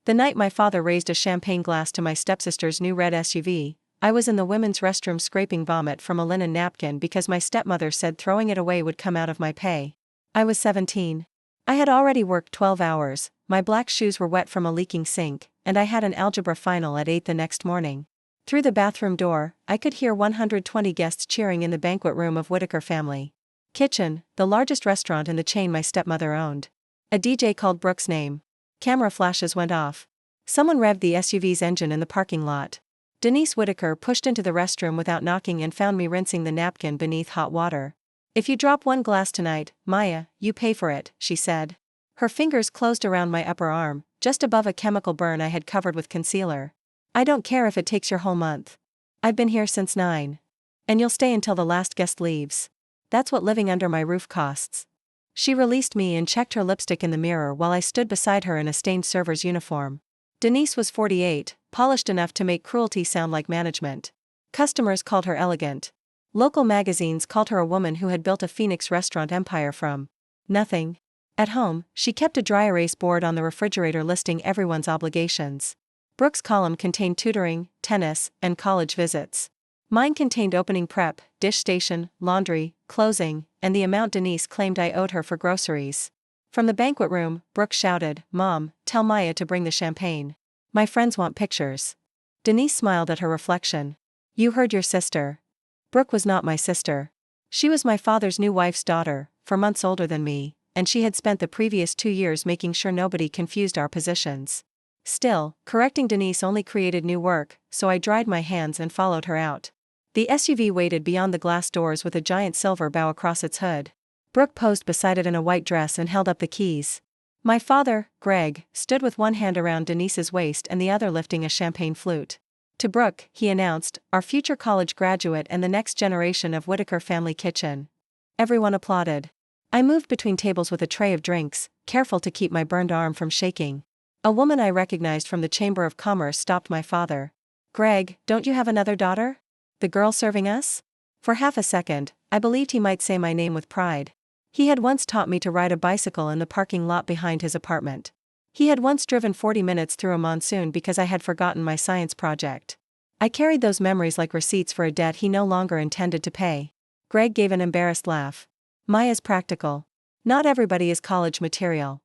The night my father raised a champagne glass to my stepsister's new red SUV, I was in the women's restroom scraping vomit from a linen napkin because my stepmother said throwing it away would come out of my pay. I was 17. I had already worked 12 hours, my black shoes were wet from a leaking sink, and I had an algebra final at 8 the next morning. Through the bathroom door, I could hear 120 guests cheering in the banquet room of Whitaker Family Kitchen, the largest restaurant in the chain my stepmother owned. A DJ called Brooke's name. Camera flashes went off. Someone revved the SUV's engine in the parking lot. Denise Whitaker pushed into the restroom without knocking and found me rinsing the napkin beneath hot water. "If you drop one glass tonight, Maya, you pay for it," she said. Her fingers closed around my upper arm, just above a chemical burn I had covered with concealer. "I don't care if it takes your whole month. I've been here since 9. And you'll stay until the last guest leaves. That's what living under my roof costs." She released me and checked her lipstick in the mirror while I stood beside her in a stained server's uniform. Denise was 48, polished enough to make cruelty sound like management. Customers called her elegant. Local magazines called her a woman who had built a Phoenix restaurant empire from nothing. At home, she kept a dry erase board on the refrigerator listing everyone's obligations. Brooke's column contained tutoring, tennis, and college visits. Mine contained opening prep, dish station, laundry, closing, and the amount Denise claimed I owed her for groceries. From the banquet room, Brooke shouted, "Mom, tell Maya to bring the champagne. My friends want pictures." Denise smiled at her reflection. "You heard your sister." Brooke was not my sister. She was my father's new wife's daughter, 4 months older than me, and she had spent the previous 2 years making sure nobody confused our positions. Still, correcting Denise only created new work, so I dried my hands and followed her out. The SUV waited beyond the glass doors with a giant silver bow across its hood. Brooke posed beside it in a white dress and held up the keys. My father, Greg, stood with one hand around Denise's waist and the other lifting a champagne flute. "To Brooke," he announced, "our future college graduate and the next generation of Whitaker Family Kitchen." Everyone applauded. I moved between tables with a tray of drinks, careful to keep my burned arm from shaking. A woman I recognized from the Chamber of Commerce stopped my father. "Greg, don't you have another daughter? The girl serving us?" For half a second, I believed he might say my name with pride. He had once taught me to ride a bicycle in the parking lot behind his apartment. He had once driven 40 minutes through a monsoon because I had forgotten my science project. I carried those memories like receipts for a debt he no longer intended to pay. Greg gave an embarrassed laugh. "Maya's practical. Not everybody is college material."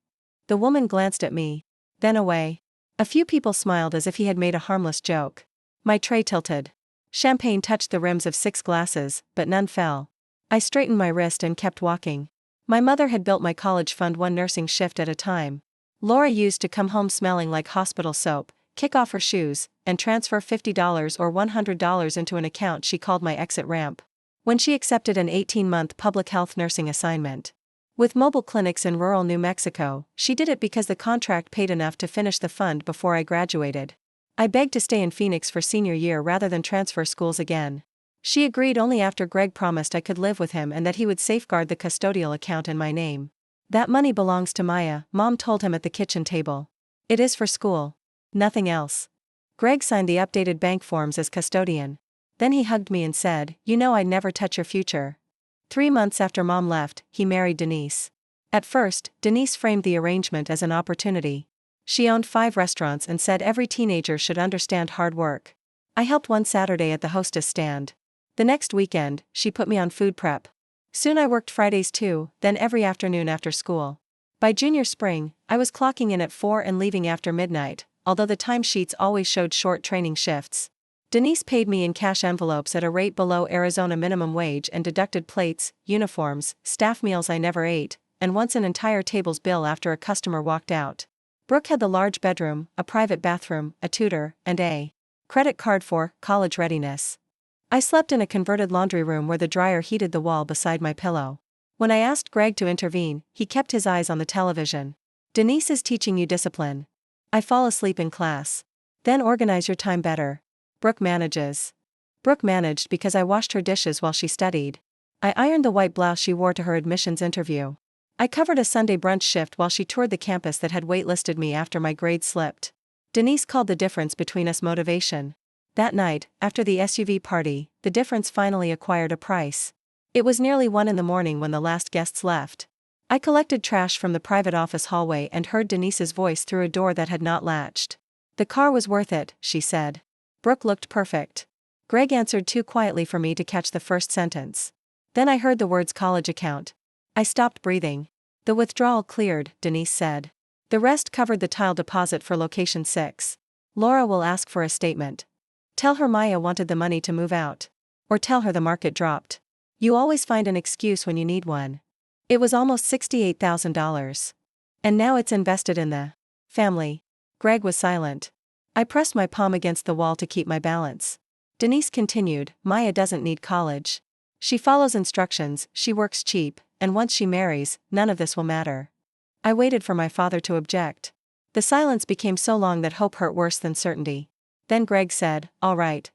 The woman glanced at me, then away. A few people smiled as if he had made a harmless joke. My tray tilted. Champagne touched the rims of 6 glasses, but none fell. I straightened my wrist and kept walking. My mother had built my college fund one nursing shift at a time. Laura used to come home smelling like hospital soap, kick off her shoes, and transfer $50 or $100 into an account she called my exit ramp. When she accepted an 18-month public health nursing assignment with mobile clinics in rural New Mexico, she did it because the contract paid enough to finish the fund before I graduated. I begged to stay in Phoenix for senior year rather than transfer schools again. She agreed only after Greg promised I could live with him and that he would safeguard the custodial account in my name. "That money belongs to Maya," Mom told him at the kitchen table. "It is for school. Nothing else." Greg signed the updated bank forms as custodian. Then he hugged me and said, "You know I'd never touch your future." 3 months after Mom left, he married Denise. At first, Denise framed the arrangement as an opportunity. She owned 5 restaurants and said every teenager should understand hard work. I helped one Saturday at the hostess stand. The next weekend, she put me on food prep. Soon I worked Fridays too, then every afternoon after school. By junior spring, I was clocking in at 4 and leaving after midnight, although the timesheets always showed short training shifts. Denise paid me in cash envelopes at a rate below Arizona minimum wage and deducted plates, uniforms, staff meals I never ate, and once an entire table's bill after a customer walked out. Brooke had the large bedroom, a private bathroom, a tutor, and a credit card for college readiness. I slept in a converted laundry room where the dryer heated the wall beside my pillow. When I asked Greg to intervene, he kept his eyes on the television. "Denise is teaching you discipline. I fall asleep in class. Then organize your time better. Brooke manages." Brooke managed because I washed her dishes while she studied. I ironed the white blouse she wore to her admissions interview. I covered a Sunday brunch shift while she toured the campus that had waitlisted me after my grades slipped. Denise called the difference between us motivation. That night, after the SUV party, the difference finally acquired a price. It was nearly 1 in the morning when the last guests left. I collected trash from the private office hallway and heard Denise's voice through a door that had not latched. The car was worth it, she said. Brooke looked perfect. Greg answered too quietly for me to catch the first sentence. Then I heard the words college account. I stopped breathing. The withdrawal cleared, Denise said. The rest covered the tile deposit for location 6. Laura will ask for a statement. Tell her Maya wanted the money to move out. Or tell her the market dropped. You always find an excuse when you need one. It was almost $68,000. And now it's invested in the family. Greg was silent. I pressed my palm against the wall to keep my balance. Denise continued, Maya doesn't need college. She follows instructions, she works cheap, and once she marries, none of this will matter. I waited for my father to object. The silence became so long that hope hurt worse than certainty. Then Greg said, all right.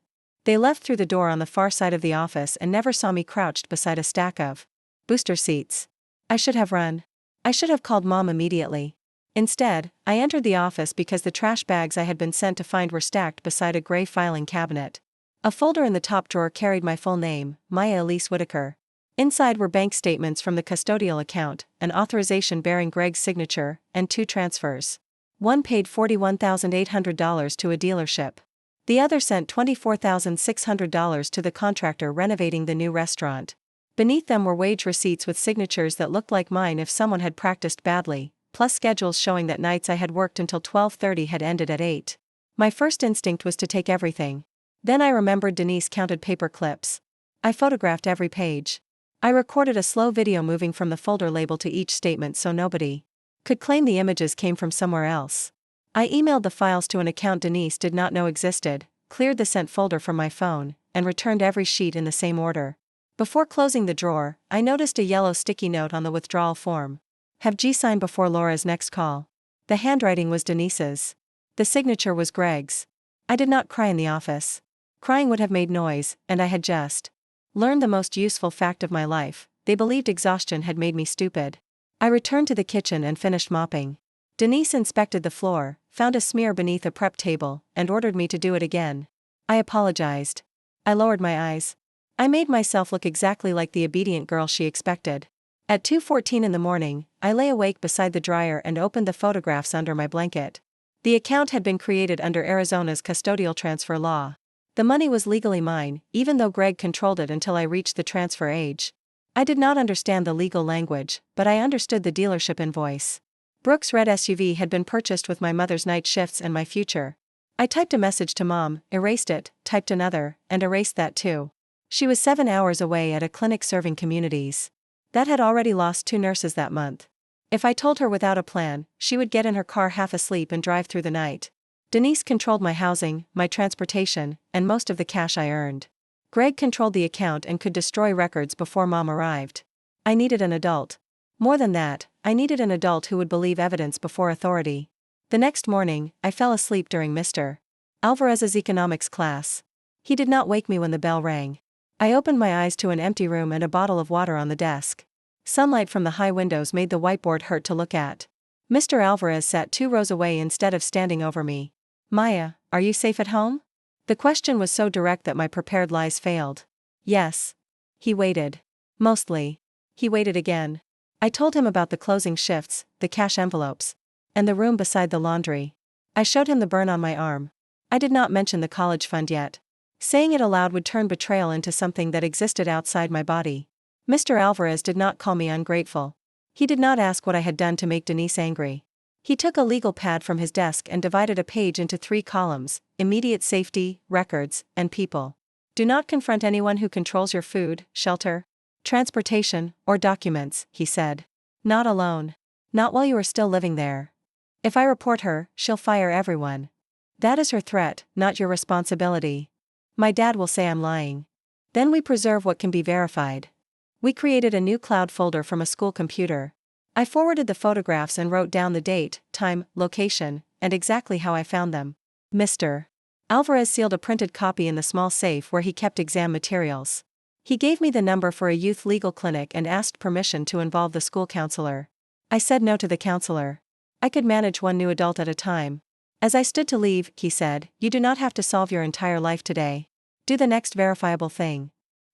They left through the door on the far side of the office and never saw me crouched beside a stack of booster seats. I should have run. I should have called Mom immediately. Instead, I entered the office because the trash bags I had been sent to find were stacked beside a gray filing cabinet. A folder in the top drawer carried my full name, Maya Elise Whitaker. Inside were bank statements from the custodial account, an authorization bearing Greg's signature, and 2 transfers. One paid $41,800 to a dealership. The other sent $24,600 to the contractor renovating the new restaurant. Beneath them were wage receipts with signatures that looked like mine if someone had practiced badly, plus schedules showing that nights I had worked until 12:30 had ended at 8. My first instinct was to take everything. Then I remembered Denise counted paper clips. I photographed every page. I recorded a slow video moving from the folder label to each statement so nobody could claim the images came from somewhere else. I emailed the files to an account Denise did not know existed, cleared the sent folder from my phone, and returned every sheet in the same order. Before closing the drawer, I noticed a yellow sticky note on the withdrawal form. Have G sign before Laura's next call. The handwriting was Denise's. The signature was Greg's. I did not cry in the office. Crying would have made noise, and I had just learned the most useful fact of my life. They believed exhaustion had made me stupid. I returned to the kitchen and finished mopping. Denise inspected the floor, found a smear beneath a prep table, and ordered me to do it again. I apologized. I lowered my eyes. I made myself look exactly like the obedient girl she expected. At 2:14 in the morning, I lay awake beside the dryer and opened the photographs under my blanket. The account had been created under Arizona's custodial transfer law. The money was legally mine, even though Greg controlled it until I reached the transfer age. I did not understand the legal language, but I understood the dealership invoice. Brooke's red SUV had been purchased with my mother's night shifts and my future. I typed a message to Mom, erased it, typed another, and erased that too. She was 7 hours away at a clinic serving communities. That had already lost 2 nurses that month. If I told her without a plan, she would get in her car half asleep and drive through the night. Denise controlled my housing, my transportation, and most of the cash I earned. Greg controlled the account and could destroy records before Mom arrived. I needed an adult. More than that, I needed an adult who would believe evidence before authority. The next morning, I fell asleep during Mr. Alvarez's economics class. He did not wake me when the bell rang. I opened my eyes to an empty room and a bottle of water on the desk. Sunlight from the high windows made the whiteboard hurt to look at. Mr. Alvarez sat 2 rows away instead of standing over me. Maya, are you safe at home? The question was so direct that my prepared lies failed. Yes. He waited. Mostly. He waited again. I told him about the closing shifts, the cash envelopes, and the room beside the laundry. I showed him the burn on my arm. I did not mention the college fund yet. Saying it aloud would turn betrayal into something that existed outside my body. Mr. Alvarez did not call me ungrateful. He did not ask what I had done to make Denise angry. He took a legal pad from his desk and divided a page into 3 columns: immediate safety, records, and people. Do not confront anyone who controls your food, shelter, transportation, or documents, he said. Not alone. Not while you are still living there. If I report her, she'll fire everyone. That is her threat, not your responsibility. My dad will say I'm lying. Then we preserve what can be verified. We created a new cloud folder from a school computer. I forwarded the photographs and wrote down the date, time, location, and exactly how I found them. Mr. Alvarez sealed a printed copy in the small safe where he kept exam materials. He gave me the number for a youth legal clinic and asked permission to involve the school counselor. I said no to the counselor. I could manage 1 new adult at a time. As I stood to leave, he said, "You do not have to solve your entire life today. Do the next verifiable thing."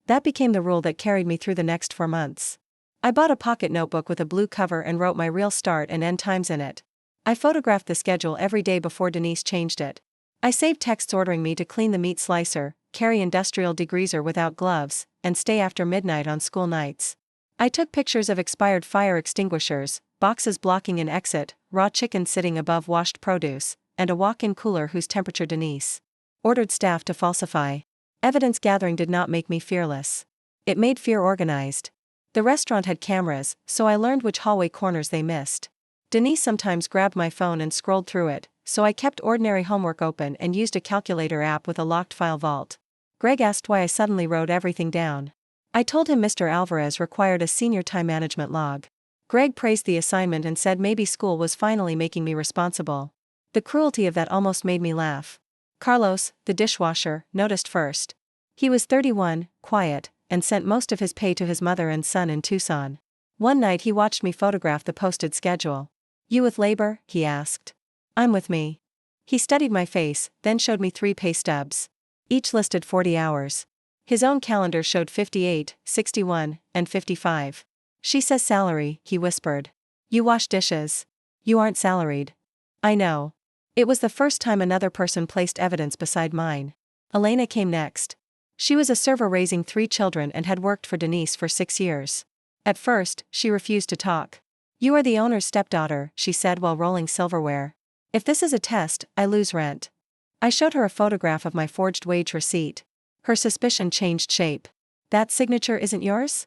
That became the rule that carried me through the next 4 months. I bought a pocket notebook with a blue cover and wrote my real start and end times in it. I photographed the schedule every day before Denise changed it. I saved texts ordering me to clean the meat slicer, carry industrial degreaser without gloves, and stay after midnight on school nights. I took pictures of expired fire extinguishers, boxes blocking an exit, raw chicken sitting above washed produce, and a walk-in cooler whose temperature Denise ordered staff to falsify. Evidence gathering did not make me fearless. It made fear organized. The restaurant had cameras, so I learned which hallway corners they missed. Denise sometimes grabbed my phone and scrolled through it, so I kept ordinary homework open and used a calculator app with a locked file vault. Greg asked why I suddenly wrote everything down. I told him Mr. Alvarez required a senior time management log. Greg praised the assignment and said maybe school was finally making me responsible. The cruelty of that almost made me laugh. Carlos, the dishwasher, noticed first. He was 31, quiet, and sent most of his pay to his mother and son in Tucson. One night he watched me photograph the posted schedule. "You with labor?" he asked. "I'm with me." He studied my face, then showed me 3 pay stubs. Each listed 40 hours. His own calendar showed 58, 61, and 55. "She says salary," he whispered. "You wash dishes. You aren't salaried." I know. It was the first time another person placed evidence beside mine. Elena came next. She was a server raising 3 children and had worked for Denise for 6 years. At first, she refused to talk. "You are the owner's stepdaughter," she said while rolling silverware. "If this is a test, I lose rent." I showed her a photograph of my forged wage receipt. Her suspicion changed shape. "That signature isn't yours?"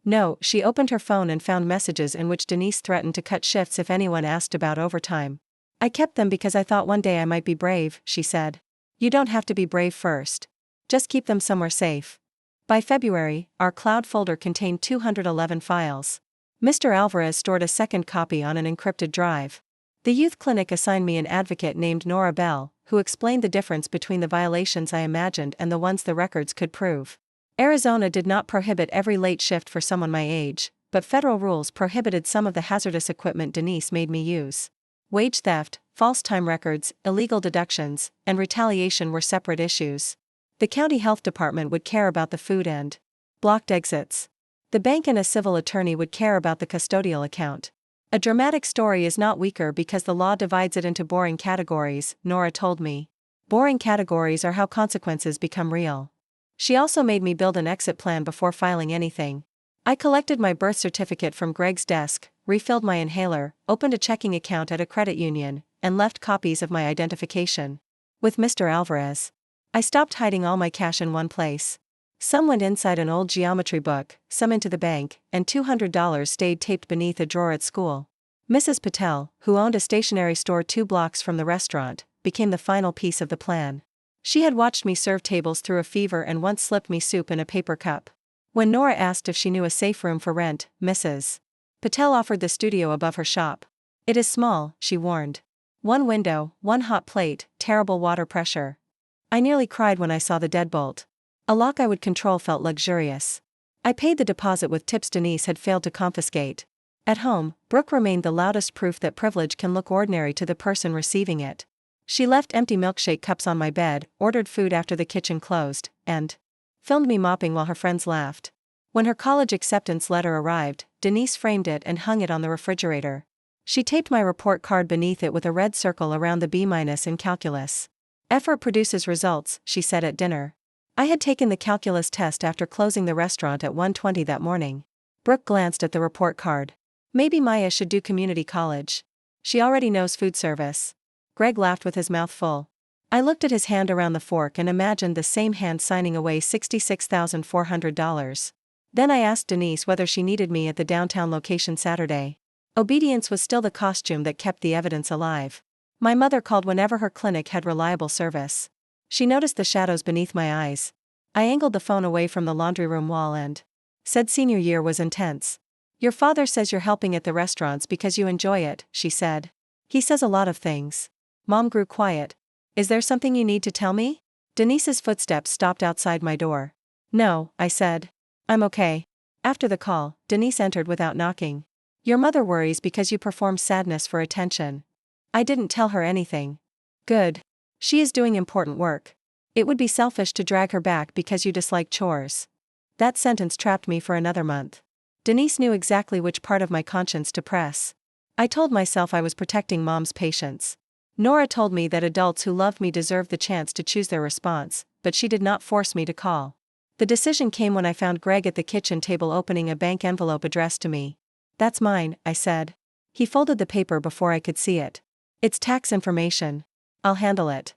"No." She opened her phone and found messages in which Denise threatened to cut shifts if anyone asked about overtime. "I kept them because I thought one day I might be brave," she said. "You don't have to be brave first. Just keep them somewhere safe." By February, our cloud folder contained 211 files. Mr. Alvarez stored a second copy on an encrypted drive. The youth clinic assigned me an advocate named Nora Bell, who explained the difference between the violations I imagined and the ones the records could prove. Arizona did not prohibit every late shift for someone my age, but federal rules prohibited some of the hazardous equipment Denise made me use. Wage theft, false time records, illegal deductions, and retaliation were separate issues. The county health department would care about the food and blocked exits. The bank and a civil attorney would care about the custodial account. A dramatic story is not weaker because the law divides it into boring categories, Nora told me. Boring categories are how consequences become real. She also made me build an exit plan before filing anything. I collected my birth certificate from Greg's desk, refilled my inhaler, opened a checking account at a credit union, and left copies of my identification with Mr. Alvarez. I stopped hiding all my cash in one place. Some went inside an old geometry book, some into the bank, and $200 stayed taped beneath a drawer at school. Mrs. Patel, who owned a stationery store 2 blocks from the restaurant, became the final piece of the plan. She had watched me serve tables through a fever and once slipped me soup in a paper cup. When Nora asked if she knew a safe room for rent, Mrs. Patel offered the studio above her shop. "It is small," she warned. "1 window, 1 hot plate, terrible water pressure." I nearly cried when I saw the deadbolt. A lock I would control felt luxurious. I paid the deposit with tips Denise had failed to confiscate. At home, Brooke remained the loudest proof that privilege can look ordinary to the person receiving it. She left empty milkshake cups on my bed, ordered food after the kitchen closed, and filmed me mopping while her friends laughed. When her college acceptance letter arrived, Denise framed it and hung it on the refrigerator. She taped my report card beneath it with a red circle around the B- in calculus. "Effort produces results," she said at dinner. I had taken the calculus test after closing the restaurant at 1:20 that morning. Brooke glanced at the report card. "Maybe Maya should do community college. She already knows food service." Greg laughed with his mouth full. I looked at his hand around the fork and imagined the same hand signing away $66,400. Then I asked Denise whether she needed me at the downtown location Saturday. Obedience was still the costume that kept the evidence alive. My mother called whenever her clinic had reliable service. She noticed the shadows beneath my eyes. I angled the phone away from the laundry room wall and said senior year was intense. "Your father says you're helping at the restaurants because you enjoy it," she said. "He says a lot of things." Mom grew quiet. "Is there something you need to tell me?" Denise's footsteps stopped outside my door. "No," I said. "I'm okay." After the call, Denise entered without knocking. "Your mother worries because you perform sadness for attention." I didn't tell her anything. "Good. She is doing important work. It would be selfish to drag her back because you dislike chores." That sentence trapped me for another month. Denise knew exactly which part of my conscience to press. I told myself I was protecting Mom's patience. Nora told me that adults who loved me deserved the chance to choose their response, but she did not force me to call. The decision came when I found Greg at the kitchen table opening a bank envelope addressed to me. "That's mine," I said. He folded the paper before I could see it. "It's tax information. I'll handle it."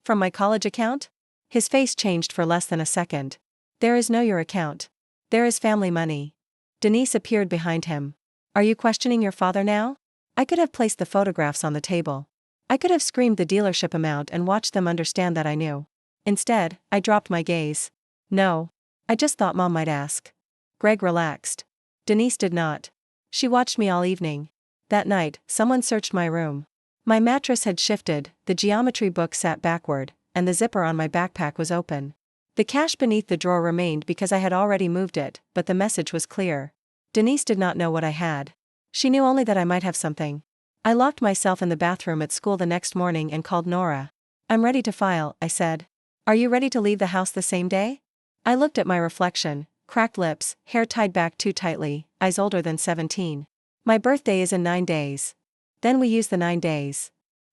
"From my college account?" His face changed for less than a second. "There is no your account. There is family money." Denise appeared behind him. "Are you questioning your father now?" I could have placed the photographs on the table. I could have screamed the dealership amount and watched them understand that I knew. Instead, I dropped my gaze. "No. I just thought Mom might ask." Greg relaxed. Denise did not. She watched me all evening. That night, someone searched my room. My mattress had shifted, the geometry book sat backward, and the zipper on my backpack was open. The cash beneath the drawer remained because I had already moved it, but the message was clear. Denise did not know what I had. She knew only that I might have something. I locked myself in the bathroom at school the next morning and called Nora. "I'm ready to file," I said. "Are you ready to leave the house the same day?" I looked at my reflection, cracked lips, hair tied back too tightly, eyes older than 17. "My birthday is in 9 days. Then we use the 9 days."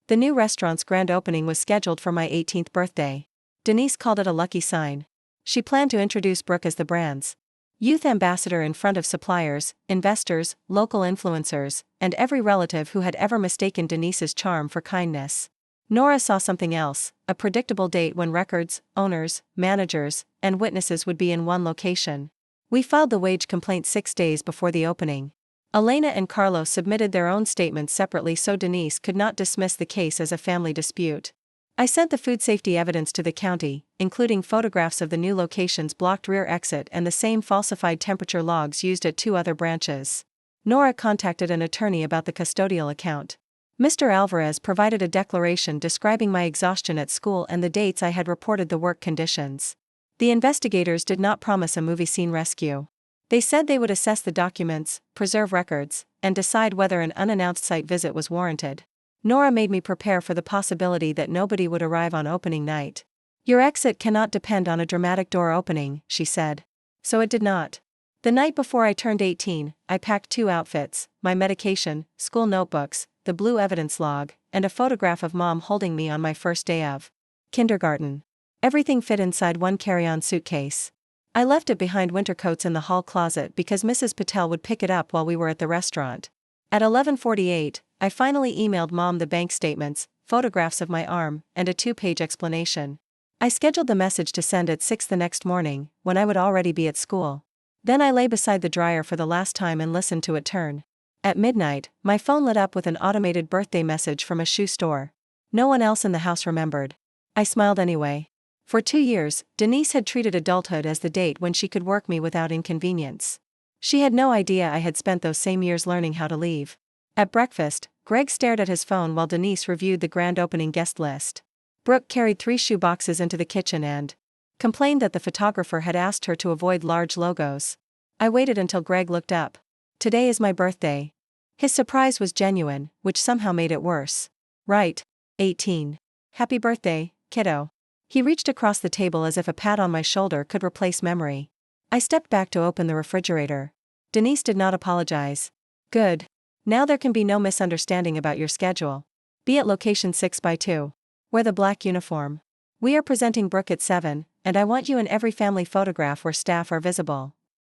The new restaurant's grand opening was scheduled for my 18th birthday. Denise called it a lucky sign. She planned to introduce Brooke as the brand's youth ambassador in front of suppliers, investors, local influencers, and every relative who had ever mistaken Denise's charm for kindness. Nora saw something else, a predictable date when records, owners, managers, and witnesses would be in one location. We filed the wage complaint 6 days before the opening. Elena and Carlos submitted their own statements separately so Denise could not dismiss the case as a family dispute. I sent the food safety evidence to the county, including photographs of the new location's blocked rear exit and the same falsified temperature logs used at 2 other branches. Nora contacted an attorney about the custodial account. Mr. Alvarez provided a declaration describing my exhaustion at school and the dates I had reported the work conditions. The investigators did not promise a movie scene rescue. They said they would assess the documents, preserve records, and decide whether an unannounced site visit was warranted. Nora made me prepare for the possibility that nobody would arrive on opening night. "Your exit cannot depend on a dramatic door opening," she said. So it did not. The night before I turned 18, I packed 2 outfits, my medication, school notebooks, the blue evidence log, and a photograph of Mom holding me on my first day of kindergarten. Everything fit inside one carry-on suitcase. I left it behind winter coats in the hall closet because Mrs. Patel would pick it up while we were at the restaurant. At 11:48, I finally emailed Mom the bank statements, photographs of my arm, and a 2-page explanation. I scheduled the message to send at 6 the next morning, when I would already be at school. Then I lay beside the dryer for the last time and listened to it turn. At midnight, my phone lit up with an automated birthday message from a shoe store. No one else in the house remembered. I smiled anyway. For 2 years, Denise had treated adulthood as the date when she could work me without inconvenience. She had no idea I had spent those same years learning how to leave. At breakfast, Greg stared at his phone while Denise reviewed the grand opening guest list. Brooke carried 3 shoe boxes into the kitchen and complained that the photographer had asked her to avoid large logos. I waited until Greg looked up. "Today is my birthday." His surprise was genuine, which somehow made it worse. "Right. 18. Happy birthday, kiddo." He reached across the table as if a pat on my shoulder could replace memory. I stepped back to open the refrigerator. Denise did not apologize. "Good. Now there can be no misunderstanding about your schedule. Be at location 6x2. Wear the black uniform. We are presenting Brooke at 7, and I want you in every family photograph where staff are visible."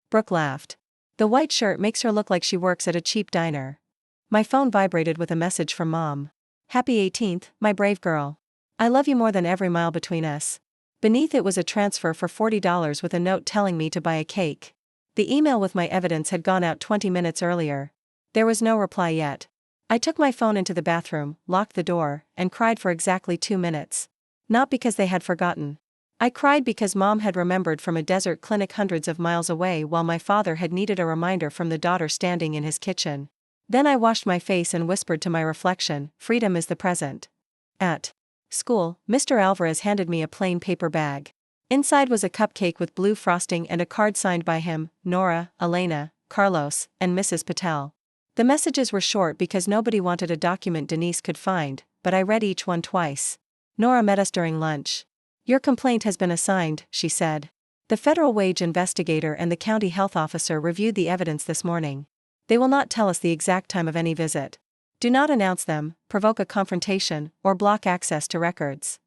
Brooke laughed. "The white shirt makes her look like she works at a cheap diner." My phone vibrated with a message from Mom. "Happy 18th, my brave girl. I love you more than every mile between us." Beneath it was a transfer for $40 with a note telling me to buy a cake. The email with my evidence had gone out 20 minutes earlier. There was no reply yet. I took my phone into the bathroom, locked the door, and cried for exactly 2 minutes. Not because they had forgotten. I cried because Mom had remembered from a desert clinic hundreds of miles away while my father had needed a reminder from the daughter standing in his kitchen. Then I washed my face and whispered to my reflection, "Freedom is the present." At school, Mr. Alvarez handed me a plain paper bag. Inside was a cupcake with blue frosting and a card signed by him, Nora, Elena, Carlos, and Mrs. Patel. The messages were short because nobody wanted a document Denise could find, but I read each one twice. Nora met us during lunch. "Your complaint has been assigned," she said. The federal wage investigator and the county health officer reviewed the evidence this morning. They will not tell us the exact time of any visit. Do not announce them, provoke a confrontation, or block access to records.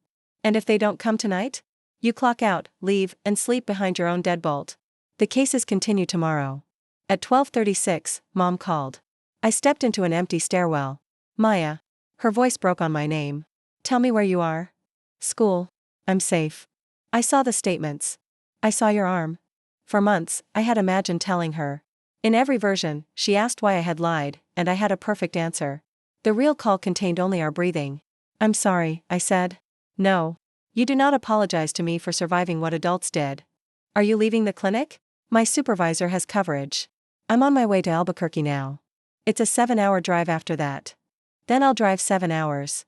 And if they don't come tonight? You clock out, leave, and sleep behind your own deadbolt. The cases continue tomorrow. At 12:36, Mom called. I stepped into an empty stairwell. Maya. Her voice broke on my name. Tell me where you are. School. I'm safe. I saw the statements. I saw your arm. For months, I had imagined telling her. In every version, she asked why I had lied, and I had a perfect answer. The real call contained only our breathing. I'm sorry, I said. No. You do not apologize to me for surviving what adults did. Are you leaving the clinic? My supervisor has coverage. I'm on my way to Albuquerque now. It's a 7-hour drive after that. Then I'll drive 7 hours.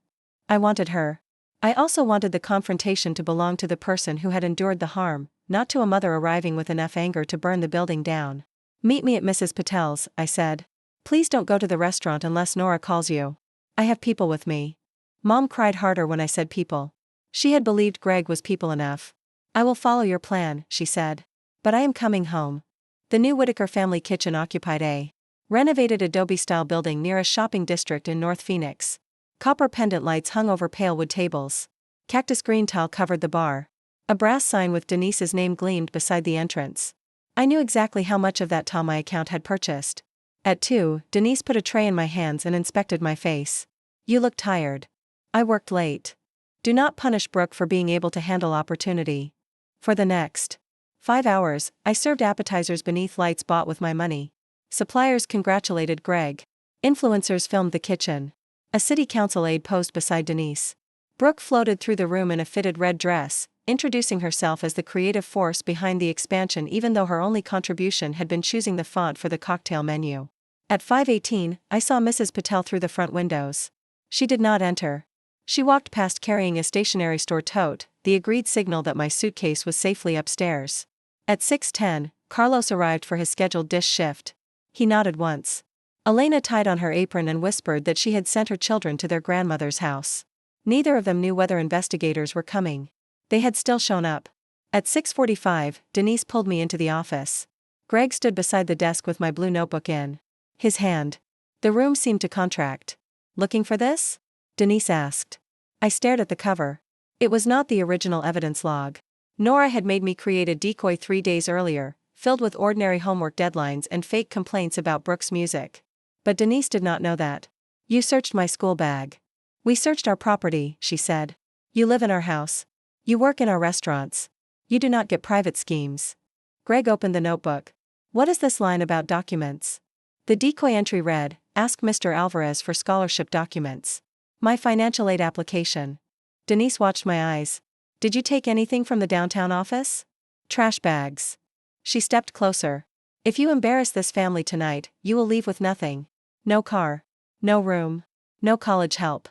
I wanted her. I also wanted the confrontation to belong to the person who had endured the harm, not to a mother arriving with enough anger to burn the building down. Meet me at Mrs. Patel's, I said. Please don't go to the restaurant unless Nora calls you. I have people with me. Mom cried harder when I said people. She had believed Greg was people enough. I will follow your plan, she said. But I am coming home. The new Whitaker family kitchen occupied a renovated adobe-style building near a shopping district in North Phoenix. Copper pendant lights hung over pale wood tables. Cactus green tile covered the bar. A brass sign with Denise's name gleamed beside the entrance. I knew exactly how much of that tile my account had purchased. At 2, Denise put a tray in my hands and inspected my face. You look tired. I worked late. Do not punish Brooke for being able to handle opportunity. For the next 5 hours, I served appetizers beneath lights bought with my money. Suppliers congratulated Greg. Influencers filmed the kitchen. A city council aide posed beside Denise. Brooke floated through the room in a fitted red dress, introducing herself as the creative force behind the expansion even though her only contribution had been choosing the font for the cocktail menu. At 5:18, I saw Mrs. Patel through the front windows. She did not enter. She walked past carrying a stationery store tote, the agreed signal that my suitcase was safely upstairs. At 6:10, Carlos arrived for his scheduled dish shift. He nodded once. Elena tied on her apron and whispered that she had sent her children to their grandmother's house. Neither of them knew whether investigators were coming. They had still shown up. At 6:45, Denise pulled me into the office. Greg stood beside the desk with my blue notebook in his hand. The room seemed to contract. Looking for this? Denise asked. I stared at the cover. It was not the original evidence log. Nora had made me create a decoy 3 days earlier, filled with ordinary homework deadlines and fake complaints about Brooke's music. But Denise did not know that. You searched my school bag. We searched our property, she said. You live in our house. You work in our restaurants. You do not get private schemes. Greg opened the notebook. What is this line about documents? The decoy entry read, Ask Mr. Alvarez for scholarship documents. My financial aid application. Denise watched my eyes. Did you take anything from the downtown office? Trash bags. She stepped closer. If you embarrass this family tonight, you will leave with nothing. No car. No room. No college help.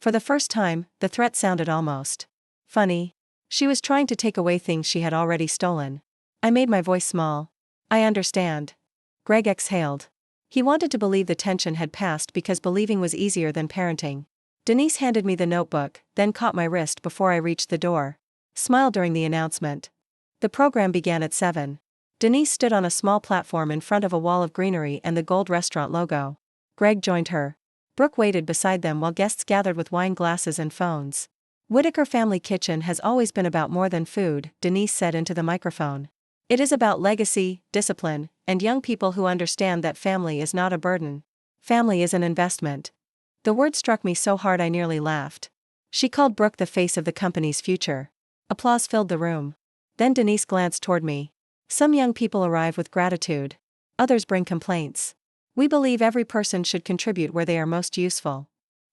For the first time, the threat sounded almost funny. She was trying to take away things she had already stolen. I made my voice small. I understand. Greg exhaled. He wanted to believe the tension had passed because believing was easier than parenting. Denise handed me the notebook, then caught my wrist before I reached the door. Smiled during the announcement. The program began at 7. Denise stood on a small platform in front of a wall of greenery and the gold restaurant logo. Greg joined her. Brooke waited beside them while guests gathered with wine glasses and phones. Whitaker Family Kitchen has always been about more than food, Denise said into the microphone. It is about legacy, discipline, and young people who understand that family is not a burden. Family is an investment. The word struck me so hard I nearly laughed. She called Brooke the face of the company's future. Applause filled the room. Then Denise glanced toward me. Some young people arrive with gratitude. Others bring complaints. We believe every person should contribute where they are most useful.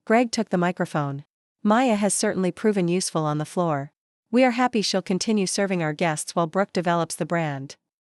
Greg took the microphone. Maya has certainly proven useful on the floor. We are happy she'll continue serving our guests while Brooke develops the brand.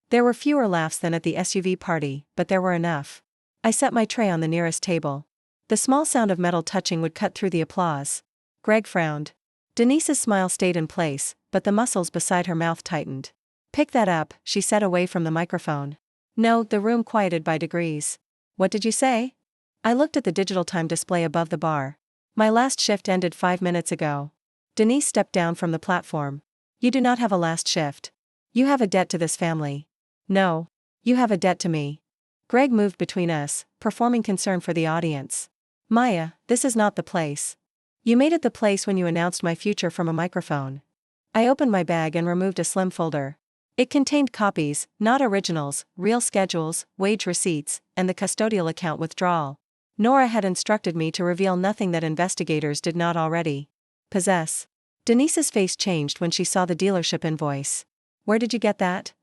There were fewer laughs than at the SUV party, but there were enough. I set my tray on the nearest table. The small sound of metal touching would cut through the applause. Greg frowned. Denise's smile stayed in place, but the muscles beside her mouth tightened. Pick that up, she said away from the microphone. No, the room quieted by degrees. What did you say? I looked at the digital time display above the bar. My last shift ended 5 minutes ago. Denise stepped down from the platform. You do not have a last shift. You have a debt to this family. No. You have a debt to me. Greg moved between us, performing concern for the audience. Maya, this is not the place. You made it the place when you announced my future from a microphone. I opened my bag and removed a slim folder. It contained copies, not originals, real schedules, wage receipts, and the custodial account withdrawal. Nora had instructed me to reveal nothing that investigators did not already possess. Denise's face changed when she saw the dealership invoice. Where did you get that?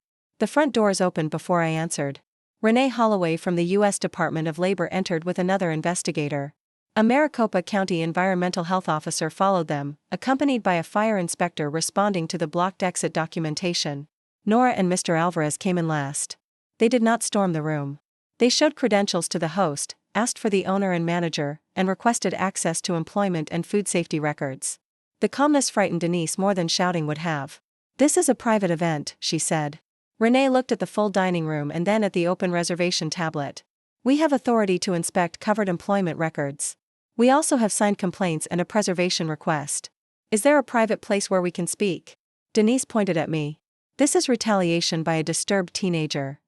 The front doors opened before I answered. Renee Holloway from the U.S. Department of Labor entered with another investigator. A Maricopa County environmental health officer followed them, accompanied by a fire inspector responding to the blocked exit documentation. Nora and Mr. Alvarez came in last. They did not storm the room. They showed credentials to the host, asked for the owner and manager, and requested access to employment and food safety records. The calmness frightened Denise more than shouting would have. This is a private event, she said. Renee looked at the full dining room and then at the open reservation tablet. We have authority to inspect covered employment records. We also have signed complaints and a preservation request. Is there a private place where we can speak? Denise pointed at me. This is retaliation by a disturbed teenager.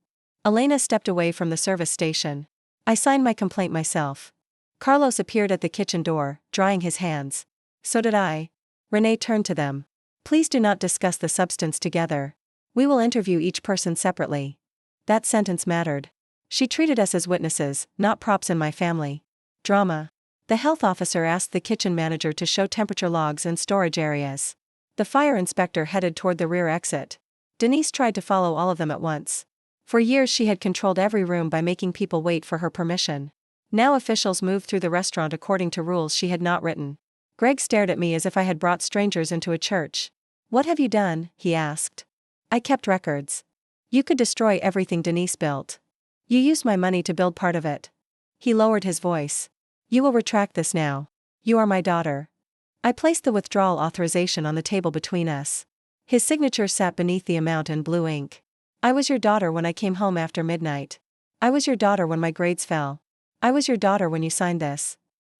Elena stepped away from the service station. I signed my complaint myself. Carlos appeared at the kitchen door, drying his hands. So did I. Renee turned to them. Please do not discuss the substance together. We will interview each person separately. That sentence mattered. She treated us as witnesses, not props in my family. Drama. The health officer asked the kitchen manager to show temperature logs and storage areas. The fire inspector headed toward the rear exit. Denise tried to follow all of them at once. For years she had controlled every room by making people wait for her permission. Now officials moved through the restaurant according to rules she had not written. Greg stared at me as if I had brought strangers into a church. What have you done? He asked. I kept records. You could destroy everything Denise built. You used my money to build part of it. He lowered his voice. You will retract this now. You are my daughter. I placed the withdrawal authorization on the table between us. His signature sat beneath the amount in blue ink. I was your daughter when I came home after midnight. I was your daughter when my grades fell. I was your daughter when you signed this.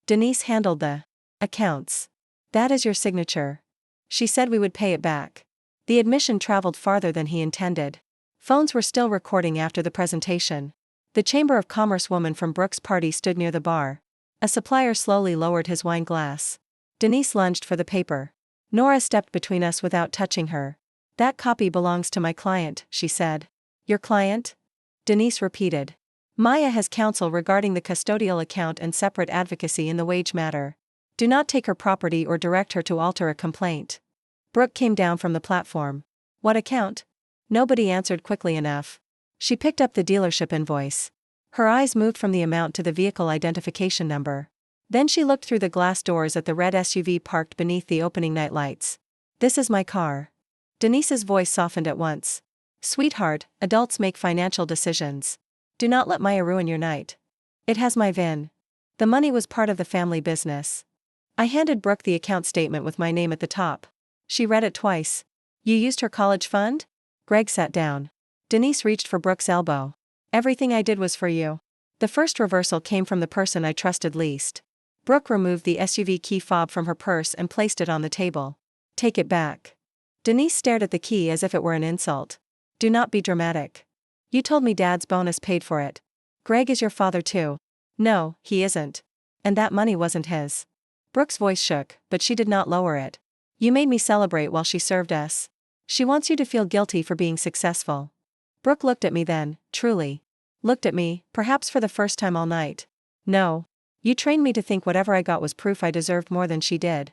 Denise handled the accounts. That is your signature. She said we would pay it back. The admission traveled farther than he intended. Phones were still recording after the presentation. The Chamber of Commerce woman from Brooks' party stood near the bar. A supplier slowly lowered his wine glass. Denise lunged for the paper. Nora stepped between us without touching her. That copy belongs to my client, she said. Your client? Denise repeated. Maya has counsel regarding the custodial account and separate advocacy in the wage matter. Do not take her property or direct her to alter a complaint. Brooke came down from the platform. What account? Nobody answered quickly enough. She picked up the dealership invoice. Her eyes moved from the amount to the vehicle identification number. Then she looked through the glass doors at the red SUV parked beneath the opening night lights. This is my car. Denise's voice softened at once. Sweetheart, adults make financial decisions. Do not let Maya ruin your night. It has my VIN. The money was part of the family business. I handed Brooke the account statement with my name at the top. She read it twice. You used her college fund? Greg sat down. Denise reached for Brooke's elbow. Everything I did was for you. The first reversal came from the person I trusted least. Brooke removed the SUV key fob from her purse and placed it on the table. Take it back. Denise stared at the key as if it were an insult. Do not be dramatic. You told me Dad's bonus paid for it. Greg is your father too. No, he isn't. And that money wasn't his. Brooke's voice shook, but she did not lower it. You made me celebrate while she served us. She wants you to feel guilty for being successful. Brooke looked at me then, truly. Looked at me, perhaps for the first time all night. No. You trained me to think whatever I got was proof I deserved more than she did.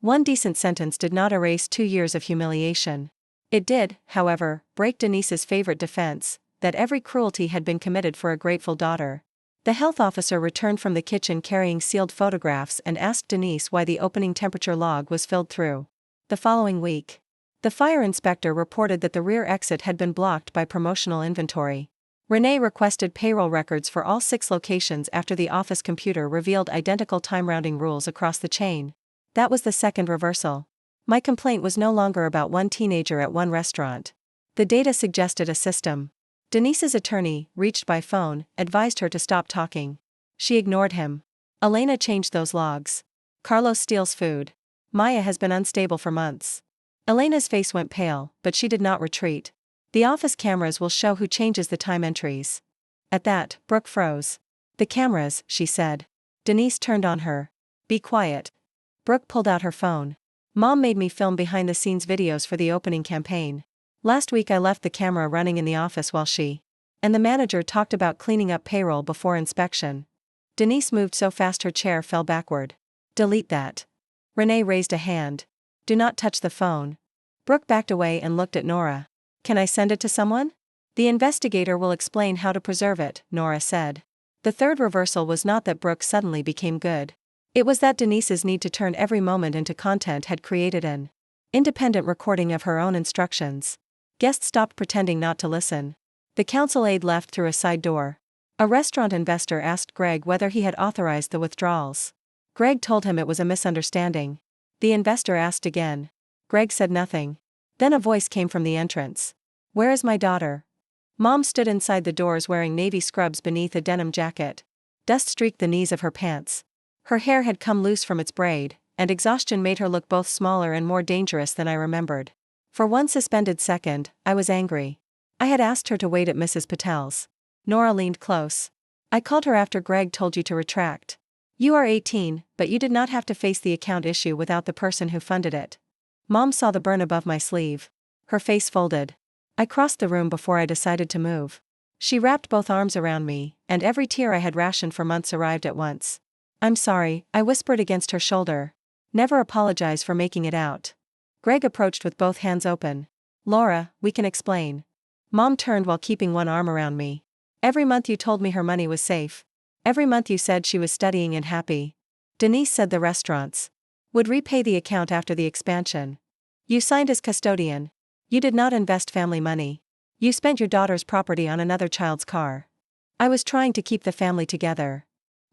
One decent sentence did not erase 2 years of humiliation. It did, however, break Denise's favorite defense, that every cruelty had been committed for a grateful daughter. The health officer returned from the kitchen carrying sealed photographs and asked Denise why the opening temperature log was filled through. The following week, the fire inspector reported that the rear exit had been blocked by promotional inventory. Renee requested payroll records for all 6 locations after the office computer revealed identical time-rounding rules across the chain. That was the second reversal. My complaint was no longer about one teenager at one restaurant. The data suggested a system. Denise's attorney, reached by phone, advised her to stop talking. She ignored him. Elena changed those logs. Carlos steals food. Maya has been unstable for months. Elena's face went pale, but she did not retreat. The office cameras will show who changes the time entries. At that, Brooke froze. The cameras, she said. Denise turned on her. Be quiet. Brooke pulled out her phone. Mom made me film behind-the-scenes videos for the opening campaign. Last week I left the camera running in the office while she and the manager talked about cleaning up payroll before inspection. Denise moved so fast her chair fell backward. Delete that. Renee raised a hand. Do not touch the phone. Brooke backed away and looked at Nora. Can I send it to someone? The investigator will explain how to preserve it, Nora said. The third reversal was not that Brooke suddenly became good. It was that Denise's need to turn every moment into content had created an independent recording of her own instructions. Guests stopped pretending not to listen. The council aide left through a side door. A restaurant investor asked Greg whether he had authorized the withdrawals. Greg told him it was a misunderstanding. The investor asked again. Greg said nothing. Then a voice came from the entrance. Where is my daughter? Mom stood inside the doors wearing navy scrubs beneath a denim jacket. Dust streaked the knees of her pants. Her hair had come loose from its braid, and exhaustion made her look both smaller and more dangerous than I remembered. For one suspended second, I was angry. I had asked her to wait at Mrs. Patel's. Nora leaned close. I called her after Greg told you to retract. You are 18, but you did not have to face the account issue without the person who funded it. Mom saw the burn above my sleeve. Her face folded. I crossed the room before I decided to move. She wrapped both arms around me, and every tear I had rationed for months arrived at once. I'm sorry, I whispered against her shoulder. Never apologize for making it out. Greg approached with both hands open. Laura, we can explain. Mom turned while keeping one arm around me. Every month you told me her money was safe. Every month you said she was studying and happy. Denise said the restaurants would repay the account after the expansion. You signed as custodian. You did not invest family money. You spent your daughter's property on another child's car. I was trying to keep the family together.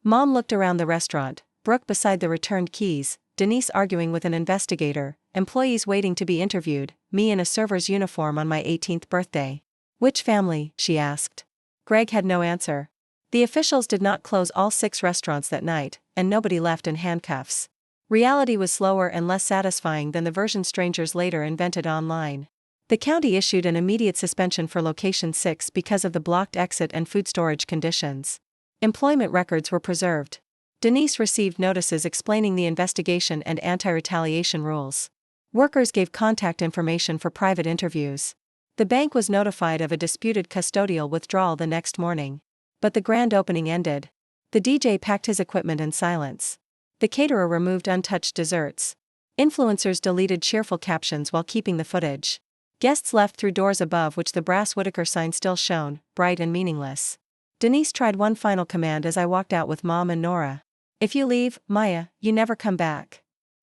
Mom looked around the restaurant, Brooke beside the returned keys, Denise arguing with an investigator, employees waiting to be interviewed, me in a server's uniform on my 18th birthday. Which family? She asked. Greg had no answer. The officials did not close all 6 restaurants that night, and nobody left in handcuffs. Reality was slower and less satisfying than the version strangers later invented online. The county issued an immediate suspension for Location 6 because of the blocked exit and food storage conditions. Employment records were preserved. Denise received notices explaining the investigation and anti-retaliation rules. Workers gave contact information for private interviews. The bank was notified of a disputed custodial withdrawal the next morning. But the grand opening ended. The DJ packed his equipment in silence. The caterer removed untouched desserts. Influencers deleted cheerful captions while keeping the footage. Guests left through doors above which the brass Whitaker sign still shone, bright and meaningless. Denise tried one final command as I walked out with Mom and Nora. If you leave, Maya, you never come back.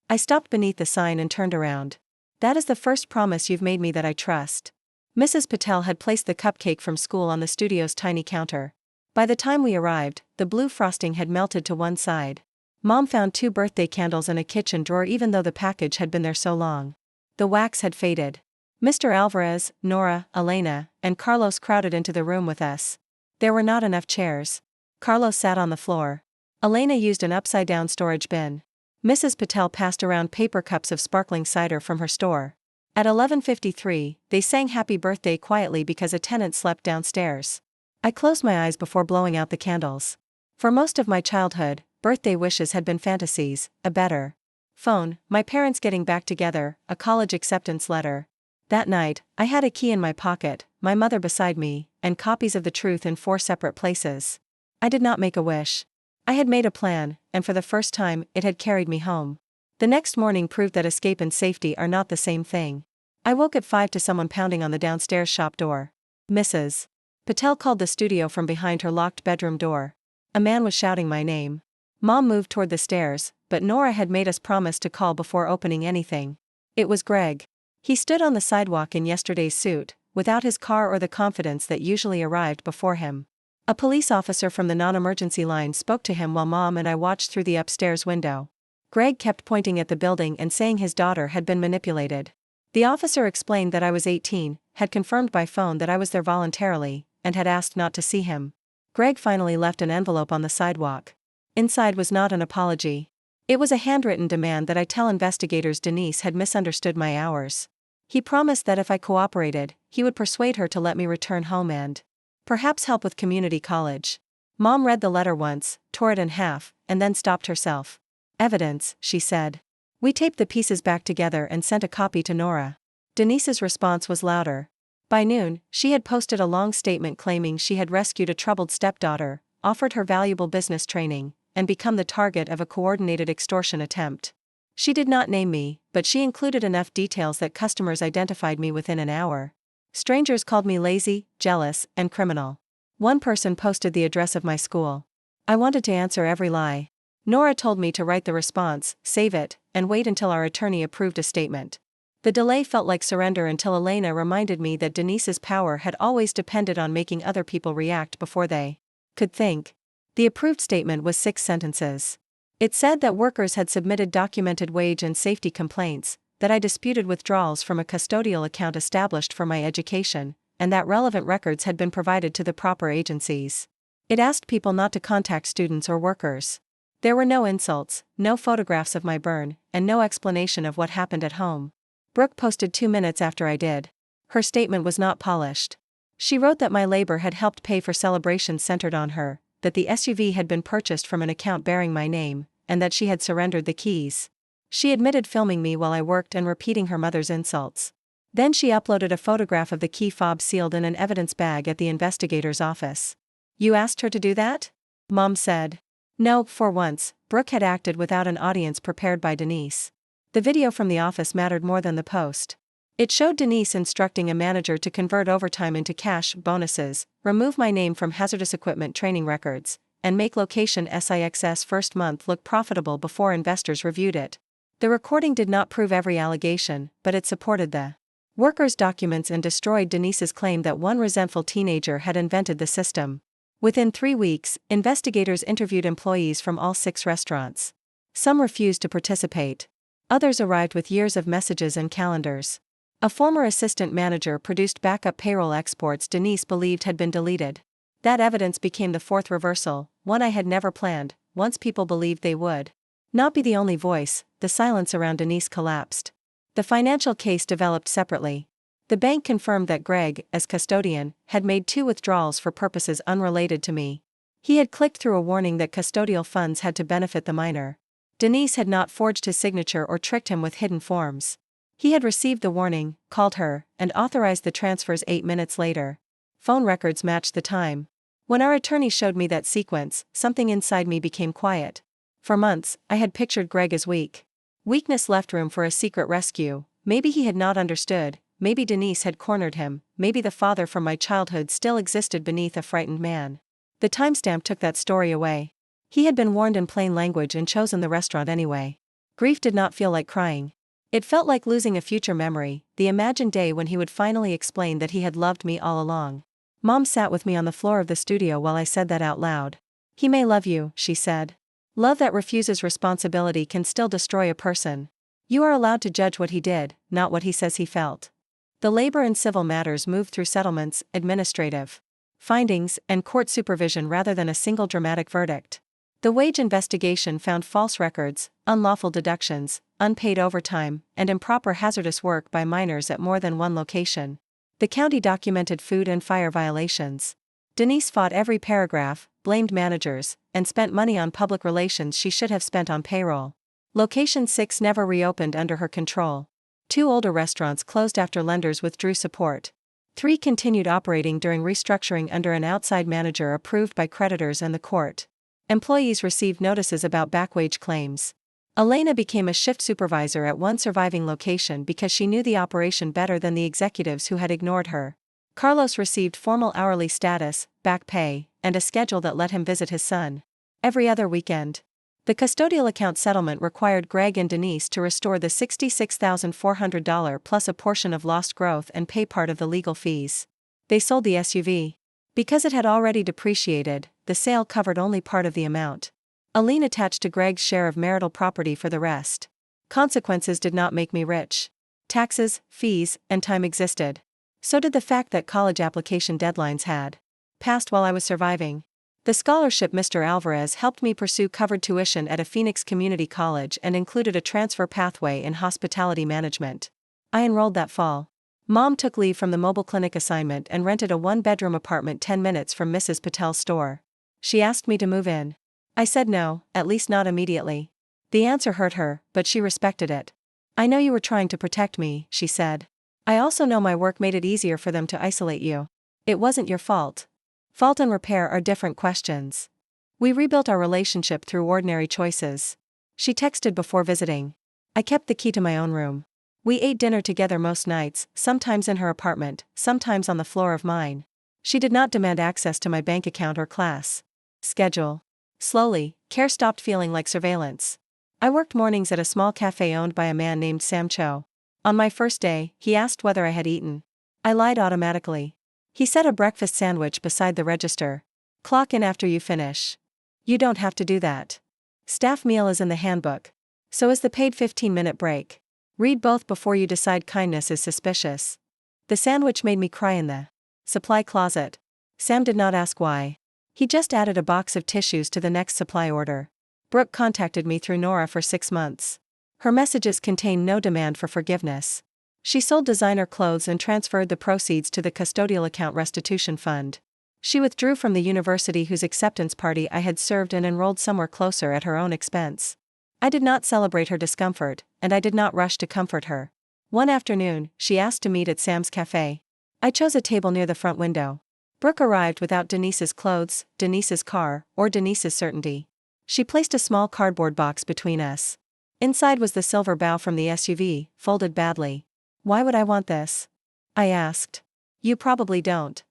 I stopped beneath the sign and turned around. That is the first promise you've made me that I trust. Mrs. Patel had placed the cupcake from school on the studio's tiny counter. By the time we arrived, the blue frosting had melted to one side. Mom found 2 birthday candles in a kitchen drawer even though the package had been there so long. The wax had faded. Mr. Alvarez, Nora, Elena, and Carlos crowded into the room with us. There were not enough chairs. Carlos sat on the floor. Elena used an upside-down storage bin. Mrs. Patel passed around paper cups of sparkling cider from her store. At 11:53, they sang Happy Birthday quietly because a tenant slept downstairs. I closed my eyes before blowing out the candles. For most of my childhood, birthday wishes had been fantasies, a better phone, my parents getting back together, a college acceptance letter. That night, I had a key in my pocket, my mother beside me, and copies of The Truth in 4 separate places. I did not make a wish. I had made a plan, and for the first time, it had carried me home. The next morning proved that escape and safety are not the same thing. I woke at 5 to someone pounding on the downstairs shop door. Mrs. Patel called the studio from behind her locked bedroom door. A man was shouting my name. Mom moved toward the stairs, but Nora had made us promise to call before opening anything. It was Greg. He stood on the sidewalk in yesterday's suit, without his car or the confidence that usually arrived before him. A police officer from the non-emergency line spoke to him while Mom and I watched through the upstairs window. Greg kept pointing at the building and saying his daughter had been manipulated. The officer explained that I was 18, had confirmed by phone that I was there voluntarily, and had asked not to see him. Greg finally left an envelope on the sidewalk. Inside was not an apology. It was a handwritten demand that I tell investigators Denise had misunderstood my hours. He promised that if I cooperated, he would persuade her to let me return home and perhaps help with community college. Mom read the letter once, tore it in half, and then stopped herself. Evidence, she said. We taped the pieces back together and sent a copy to Nora. Denise's response was louder. By noon, she had posted a long statement claiming she had rescued a troubled stepdaughter, offered her valuable business training, and become the target of a coordinated extortion attempt. She did not name me, but she included enough details that customers identified me within an hour. Strangers called me lazy, jealous, and criminal. One person posted the address of my school. I wanted to answer every lie. Nora told me to write the response, save it, and wait until our attorney approved a statement. The delay felt like surrender until Elena reminded me that Denise's power had always depended on making other people react before they could think. The approved statement was 6 sentences. It said that workers had submitted documented wage and safety complaints, that I disputed withdrawals from a custodial account established for my education, and that relevant records had been provided to the proper agencies. It asked people not to contact students or workers. There were no insults, no photographs of my burn, and no explanation of what happened at home. Brooke posted 2 minutes after I did. Her statement was not polished. She wrote that my labor had helped pay for celebrations centered on her, that the SUV had been purchased from an account bearing my name, and that she had surrendered the keys. She admitted filming me while I worked and repeating her mother's insults. Then she uploaded a photograph of the key fob sealed in an evidence bag at the investigator's office. You asked her to do that? Mom said. No, for once, Brooke had acted without an audience prepared by Denise. The video from the office mattered more than the post. It showed Denise instructing a manager to convert overtime into cash bonuses, remove my name from hazardous equipment training records, and make location SIX's first month look profitable before investors reviewed it. The recording did not prove every allegation, but it supported the workers' documents and destroyed Denise's claim that one resentful teenager had invented the system. Within 3 weeks, investigators interviewed employees from all 6 restaurants. Some refused to participate. Others arrived with years of messages and calendars. A former assistant manager produced backup payroll exports Denise believed had been deleted. That evidence became the 4th reversal, one I had never planned. Once people believed they would not be the only voice, the silence around Denise collapsed. The financial case developed separately. The bank confirmed that Greg, as custodian, had made 2 withdrawals for purposes unrelated to me. He had clicked through a warning that custodial funds had to benefit the minor. Denise had not forged his signature or tricked him with hidden forms. He had received the warning, called her, and authorized the transfers 8 minutes later. Phone records matched the time. When our attorney showed me that sequence, something inside me became quiet. For months, I had pictured Greg as weak. Weakness left room for a secret rescue. Maybe he had not understood, maybe Denise had cornered him, maybe the father from my childhood still existed beneath a frightened man. The timestamp took that story away. He had been warned in plain language and chosen the restaurant anyway. Grief did not feel like crying. It felt like losing a future memory, the imagined day when he would finally explain that he had loved me all along. Mom sat with me on the floor of the studio while I said that out loud. He may love you, she said. Love that refuses responsibility can still destroy a person. You are allowed to judge what he did, not what he says he felt. The labor and civil matters moved through settlements, administrative findings, and court supervision rather than a single dramatic verdict. The wage investigation found false records, unlawful deductions, unpaid overtime, and improper hazardous work by minors at more than one location. The county documented food and fire violations. Denise fought every paragraph, blamed managers, and spent money on public relations she should have spent on payroll. Location 6 never reopened under her control. 2 older restaurants closed after lenders withdrew support. 3 continued operating during restructuring under an outside manager approved by creditors and the court. Employees received notices about backwage claims. Elena became a shift supervisor at one surviving location because she knew the operation better than the executives who had ignored her. Carlos received formal hourly status, back pay, and a schedule that let him visit his son every other weekend. The custodial account settlement required Greg and Denise to restore the $66,400 plus a portion of lost growth and pay part of the legal fees. They sold the SUV. Because it had already depreciated, the sale covered only part of the amount. A lien attached to Greg's share of marital property for the rest. Consequences did not make me rich. Taxes, fees, and time existed. So did the fact that college application deadlines had passed while I was surviving. The scholarship Mr. Alvarez helped me pursue covered tuition at a Phoenix community college and included a transfer pathway in hospitality management. I enrolled that fall. Mom took leave from the mobile clinic assignment and rented a one-bedroom apartment 10 minutes from Mrs. Patel's store. She asked me to move in. I said no, at least not immediately. The answer hurt her, but she respected it. I know you were trying to protect me, she said. I also know my work made it easier for them to isolate you. It wasn't your fault. Fault and repair are different questions. We rebuilt our relationship through ordinary choices. She texted before visiting. I kept the key to my own room. We ate dinner together most nights, sometimes in her apartment, sometimes on the floor of mine. She did not demand access to my bank account or class schedule. Slowly, care stopped feeling like surveillance. I worked mornings at a small cafe owned by a man named Sam Cho. On my first day, he asked whether I had eaten. I lied automatically. He set a breakfast sandwich beside the register. Clock in after you finish. You don't have to do that. Staff meal is in the handbook. So is the paid 15-minute break. Read both before you decide kindness is suspicious. The sandwich made me cry in the supply closet. Sam did not ask why. He just added a box of tissues to the next supply order. Brooke contacted me through Nora for 6 months. Her messages contained no demand for forgiveness. She sold designer clothes and transferred the proceeds to the custodial account restitution fund. She withdrew from the university whose acceptance party I had served and enrolled somewhere closer at her own expense. I did not celebrate her discomfort, and I did not rush to comfort her. One afternoon, she asked to meet at Sam's cafe. I chose a table near the front window. Brooke arrived without Denise's clothes, Denise's car, or Denise's certainty. She placed a small cardboard box between us. Inside was the silver bow from the SUV, folded badly. Why would I want this? I asked. You probably don't.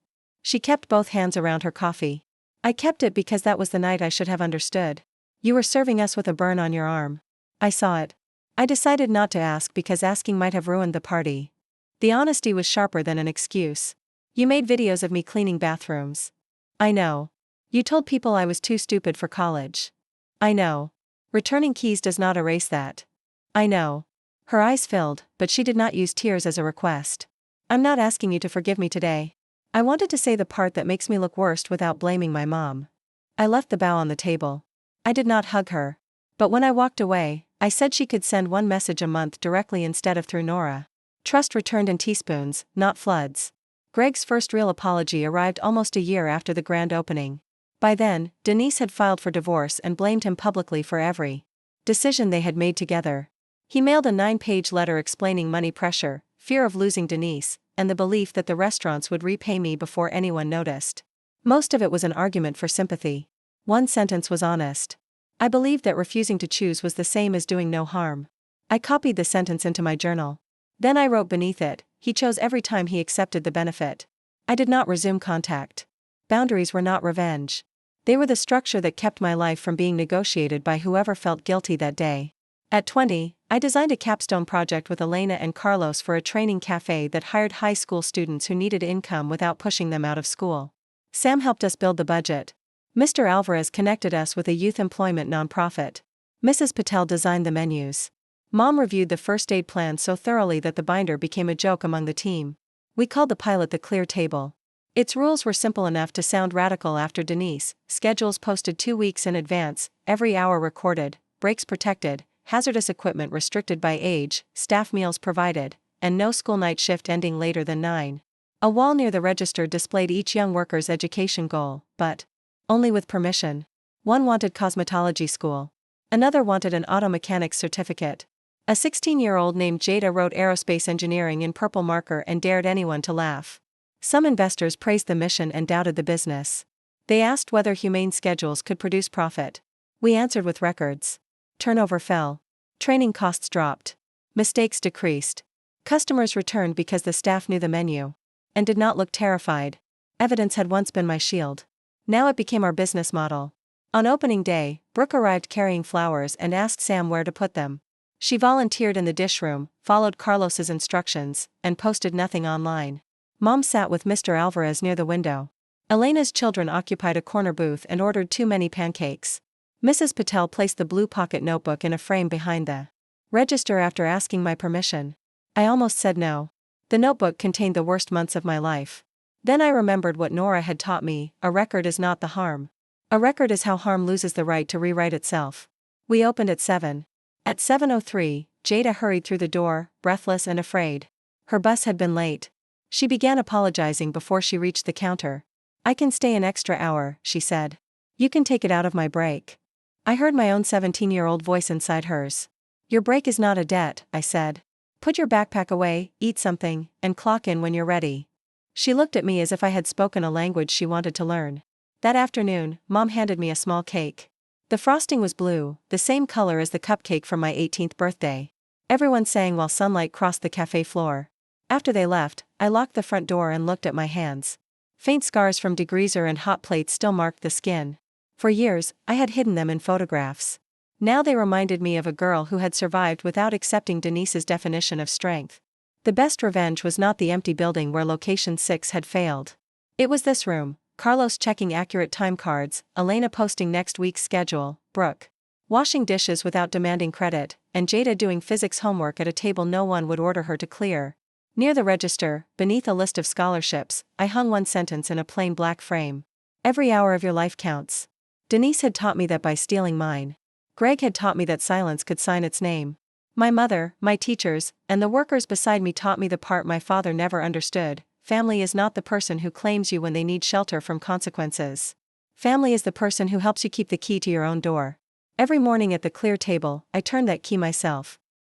She kept both hands around her coffee. I kept it because that was the night I should have understood. You were serving us with a burn on your arm. I saw it. I decided not to ask because asking might have ruined the party. The honesty was sharper than an excuse. You made videos of me cleaning bathrooms. I know. You told people I was too stupid for college. I know. Returning keys does not erase that. I know. Her eyes filled, but she did not use tears as a request. I'm not asking you to forgive me today. I wanted to say the part that makes me look worst without blaming my mom. I left the bow on the table. I did not hug her. But when I walked away, I said she could send one message a month directly instead of through Nora. Trust returned in teaspoons, not floods. Greg's first real apology arrived almost a year after the grand opening. By then, Denise had filed for divorce and blamed him publicly for every decision they had made together. He mailed a 9-page letter explaining money pressure, fear of losing Denise, and the belief that the restaurants would repay me before anyone noticed. Most of it was an argument for sympathy. One sentence was honest. I believed that refusing to choose was the same as doing no harm. I copied the sentence into my journal. Then I wrote beneath it, he chose every time he accepted the benefit. I did not resume contact. Boundaries were not revenge. They were the structure that kept my life from being negotiated by whoever felt guilty that day. At 20, I designed a capstone project with Elena and Carlos for a training cafe that hired high school students who needed income without pushing them out of school. Sam helped us build the budget. Mr. Alvarez connected us with a youth employment nonprofit. Mrs. Patel designed the menus. Mom reviewed the first aid plan so thoroughly that the binder became a joke among the team. We called the pilot the clear table. Its rules were simple enough to sound radical after Denise: schedules posted 2 weeks in advance, every hour recorded, breaks protected, hazardous equipment restricted by age, staff meals provided, and no school night shift ending later than 9. A wall near the register displayed each young worker's education goal, but only with permission. One wanted cosmetology school. Another wanted an auto mechanics certificate. A 16-year-old named Jada wrote aerospace engineering in purple marker and dared anyone to laugh. Some investors praised the mission and doubted the business. They asked whether humane schedules could produce profit. We answered with records. Turnover fell. Training costs dropped. Mistakes decreased. Customers returned because the staff knew the menu and did not look terrified. Evidence had once been my shield. Now it became our business model. On opening day, Brooke arrived carrying flowers and asked Sam where to put them. She volunteered in the dish room, followed Carlos's instructions, and posted nothing online. Mom sat with Mr. Alvarez near the window. Elena's children occupied a corner booth and ordered too many pancakes. Mrs. Patel placed the blue pocket notebook in a frame behind the register after asking my permission. I almost said no. The notebook contained the worst months of my life. Then I remembered what Nora had taught me: a record is not the harm. A record is how harm loses the right to rewrite itself. We opened at 7. At 7:03, Jada hurried through the door, breathless and afraid. Her bus had been late. She began apologizing before she reached the counter. "I can stay an extra hour," she said. "You can take it out of my break." I heard my own 17-year-old voice inside hers. "Your break is not a debt," I said. "Put your backpack away, eat something, and clock in when you're ready." She looked at me as if I had spoken a language she wanted to learn. That afternoon, Mom handed me a small cake. The frosting was blue, the same color as the cupcake from my 18th birthday. Everyone sang while sunlight crossed the cafe floor. After they left, I locked the front door and looked at my hands. Faint scars from degreaser and hot plates still marked the skin. For years, I had hidden them in photographs. Now they reminded me of a girl who had survived without accepting Denise's definition of strength. The best revenge was not the empty building where location 6 had failed. It was this room: Carlos checking accurate time cards, Elena posting next week's schedule, Brooke washing dishes without demanding credit, and Jada doing physics homework at a table no one would order her to clear. Near the register, beneath a list of scholarships, I hung one sentence in a plain black frame: "Every hour of your life counts." Denise had taught me that by stealing mine. Greg had taught me that silence could sign its name. My mother, my teachers, and the workers beside me taught me the part my father never understood: family is not the person who claims you when they need shelter from consequences. Family is the person who helps you keep the key to your own door. Every morning at the clear table, I turned that key myself.